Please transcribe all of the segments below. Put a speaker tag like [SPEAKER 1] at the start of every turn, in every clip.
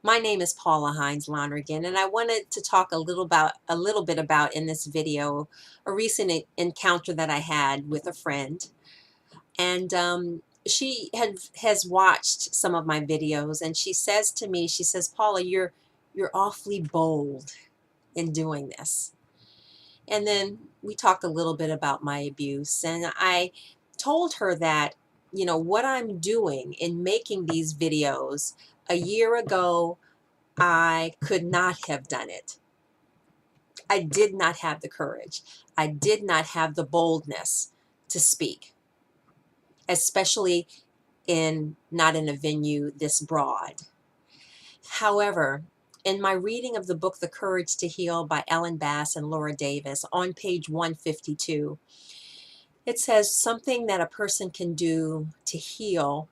[SPEAKER 1] My name is Paula Hines Lonergan, and I wanted to talk a little bit about in this video a recent encounter that I had with a friend, and she has watched some of my videos, and she says to me, she says, "Paula, you're awfully bold in doing this." And then we talked a little bit about my abuse, and I told her that, what I'm doing in making these videos a year ago, I could not have done it. I did not have the courage. I did not have the boldness to speak, especially not in a venue this broad. However, in my reading of the book The Courage to Heal by Ellen Bass and Laura Davis, on page 152, it says something that a person can do to heal,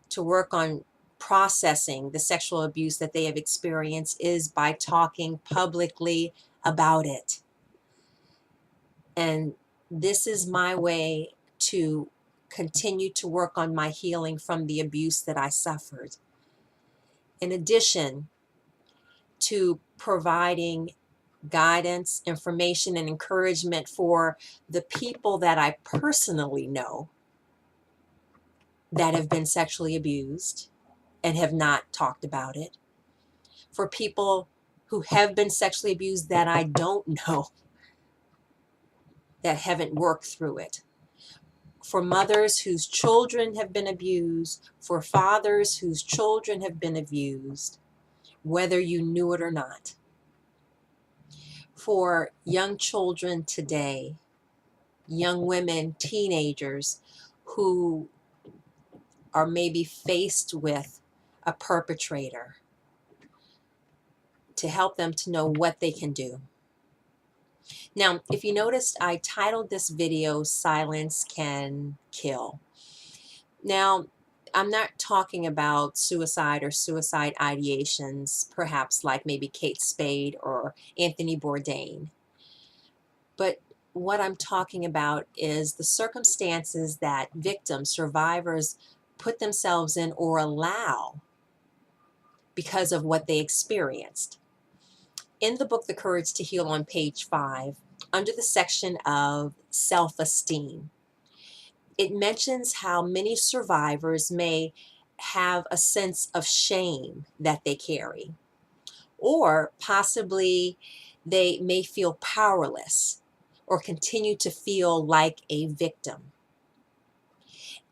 [SPEAKER 1] to work on processing the sexual abuse that they have experienced, is by talking publicly about it. And this is my way to continue to work on my healing from the abuse that I suffered. In addition to providing guidance, information, and encouragement for the people that I personally know that have been sexually abused and have not talked about it, for people who have been sexually abused that I don't know, that haven't worked through it, for mothers whose children have been abused, for fathers whose children have been abused, whether you knew it or not, for young children today, young women, teenagers who are maybe faced with a perpetrator, to help them to know what they can do. Now, if you noticed, I titled this video, Silence Can Kill. Now, I'm not talking about suicide or suicide ideations, perhaps like maybe Kate Spade or Anthony Bourdain. But what I'm talking about is the circumstances that victims, survivors, put themselves in or allow because of what they experienced. In the book, The Courage to Heal, on page 5, under the section of self-esteem, it mentions how many survivors may have a sense of shame that they carry, or possibly they may feel powerless or continue to feel like a victim.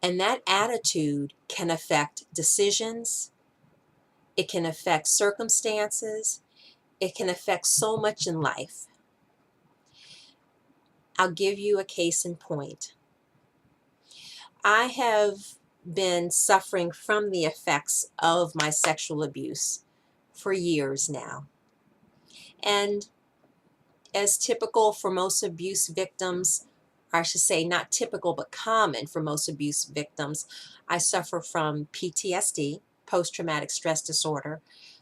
[SPEAKER 1] And that attitude can affect decisions, it can affect circumstances, it can affect so much in life. I'll give you a case in point. I have been suffering from the effects of my sexual abuse for years now. And as typical for most abuse victims, I should say not typical, but common for most abuse victims, I suffer from PTSD, post-traumatic stress disorder,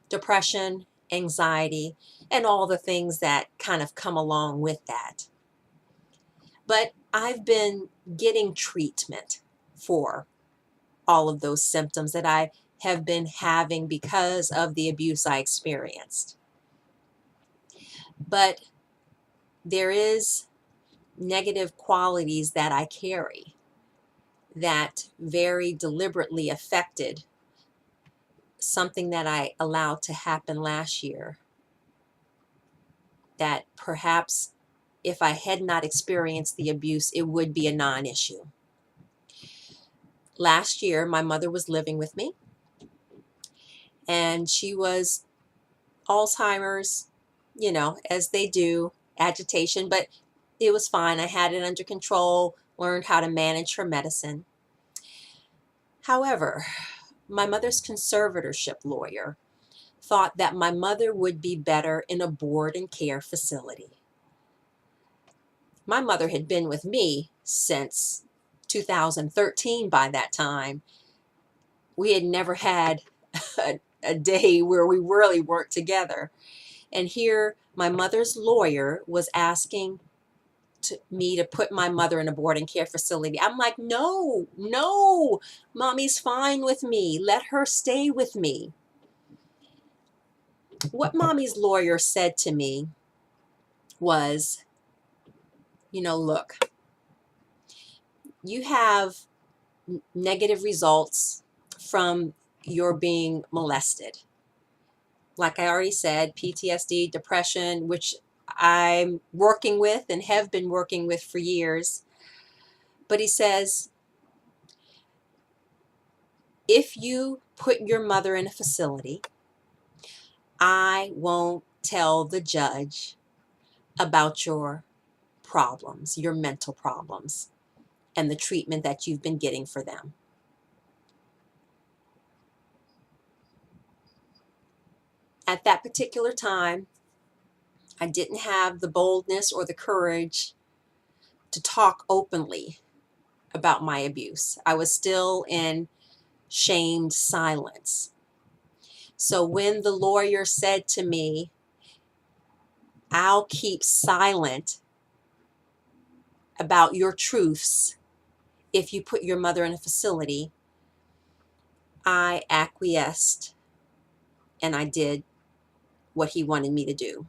[SPEAKER 1] depression, anxiety, and all the things that kind of come along with that. But I've been getting treatment for all of those symptoms that I have been having because of the abuse I experienced. But there is negative qualities that I carry that very deliberately affected something that I allowed to happen last year, that perhaps if I had not experienced the abuse, it would be a non-issue. Last year, my mother was living with me, and she was Alzheimer's, as they do, agitation, but it was fine. I had it under control, learned how to manage her medicine. However, my mother's conservatorship lawyer thought that my mother would be better in a board and care facility. My mother had been with me since 2013 by that time. We had never had a day where we really weren't together. And here, my mother's lawyer was asking me to put my mother in a boarding care facility. I'm like, no, no, mommy's fine with me. Let her stay with me. What mommy's lawyer said to me was, look, you have negative results from your being molested. Like I already said, PTSD, depression, which I'm working with and have been working with for years. But he says, if you put your mother in a facility, I won't tell the judge about your problems, your mental problems, and the treatment that you've been getting for them. At that particular time, I didn't have the boldness or the courage to talk openly about my abuse. I was still in shamed silence. So when the lawyer said to me, I'll keep silent about your truths if you put your mother in a facility, I acquiesced and I did what he wanted me to do.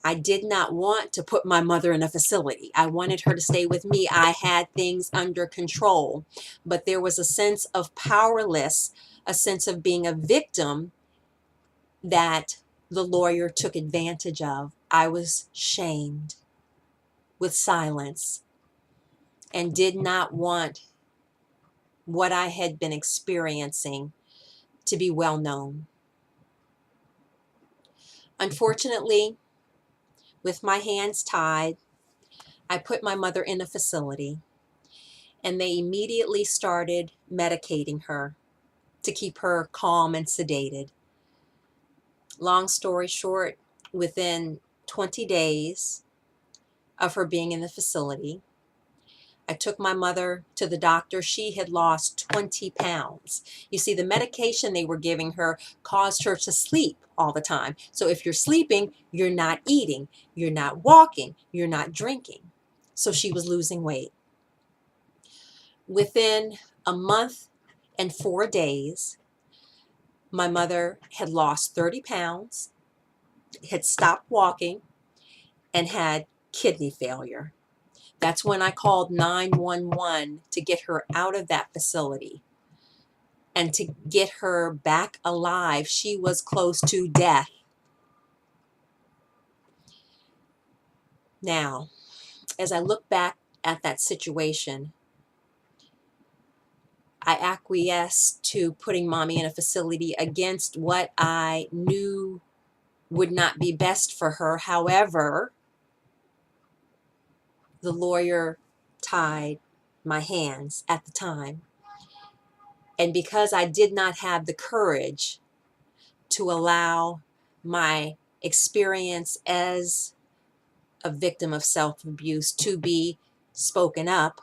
[SPEAKER 1] I did not want to put my mother in a facility. I wanted her to stay with me. I had things under control, but there was a sense of powerless, a sense of being a victim that the lawyer took advantage of. I was shamed with silence and did not want what I had been experiencing to be well known. Unfortunately, with my hands tied, I put my mother in a facility, and they immediately started medicating her to keep her calm and sedated. Long story short, within 20 days of her being in the facility, I took my mother to the doctor. She had lost 20 pounds. You see, the medication they were giving her caused her to sleep all the time. So if you're sleeping, you're not eating, you're not walking, you're not drinking. So she was losing weight. Within a month and 4 days, my mother had lost 30 pounds, had stopped walking, and had kidney failure. That's when I called 911 to get her out of that facility and to get her back alive. She was close to death. Now, as I look back at that situation, I acquiesced to putting mommy in a facility against what I knew would not be best for her. However, the lawyer tied my hands at the time. And because I did not have the courage to allow my experience as a victim of self-abuse to be spoken up,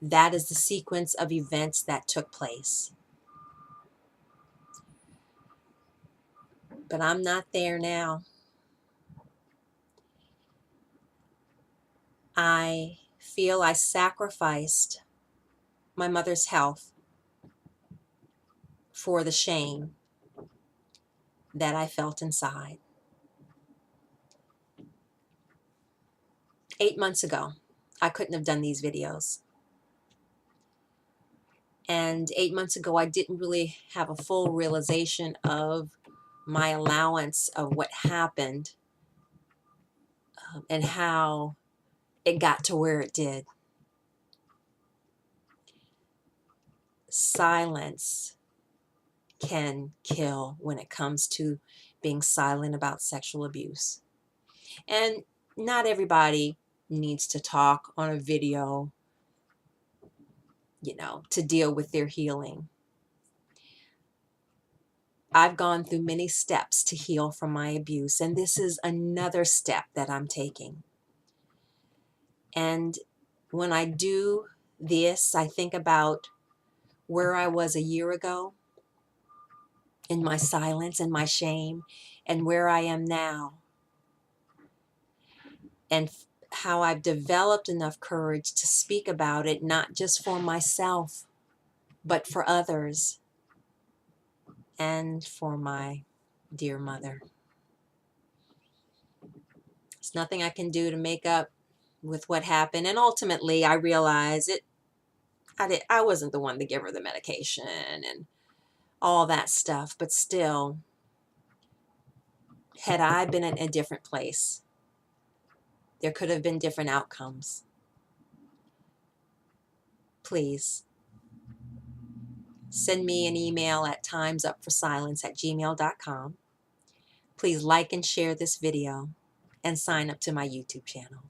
[SPEAKER 1] that is the sequence of events that took place. But I'm not there now. I feel I sacrificed my mother's health for the shame that I felt inside. 8 months ago, I couldn't have done these videos. And 8 months ago, I didn't really have a full realization of my allowance of what happened and how it got to where it did. Silence can kill when it comes to being silent about sexual abuse. And not everybody needs to talk on a video, to deal with their healing. I've gone through many steps to heal from my abuse, and this is another step that I'm taking. And when I do this, I think about where I was a year ago in my silence and my shame, and where I am now, and how I've developed enough courage to speak about it, not just for myself, but for others. and for my dear mother. There's nothing I can do to make up with what happened. And ultimately, I realized I wasn't the one to give her the medication and all that stuff. But still, had I been in a different place, there could have been different outcomes. Please send me an email at timesupforsilence@gmail.com. Please like and share this video and sign up to my YouTube channel.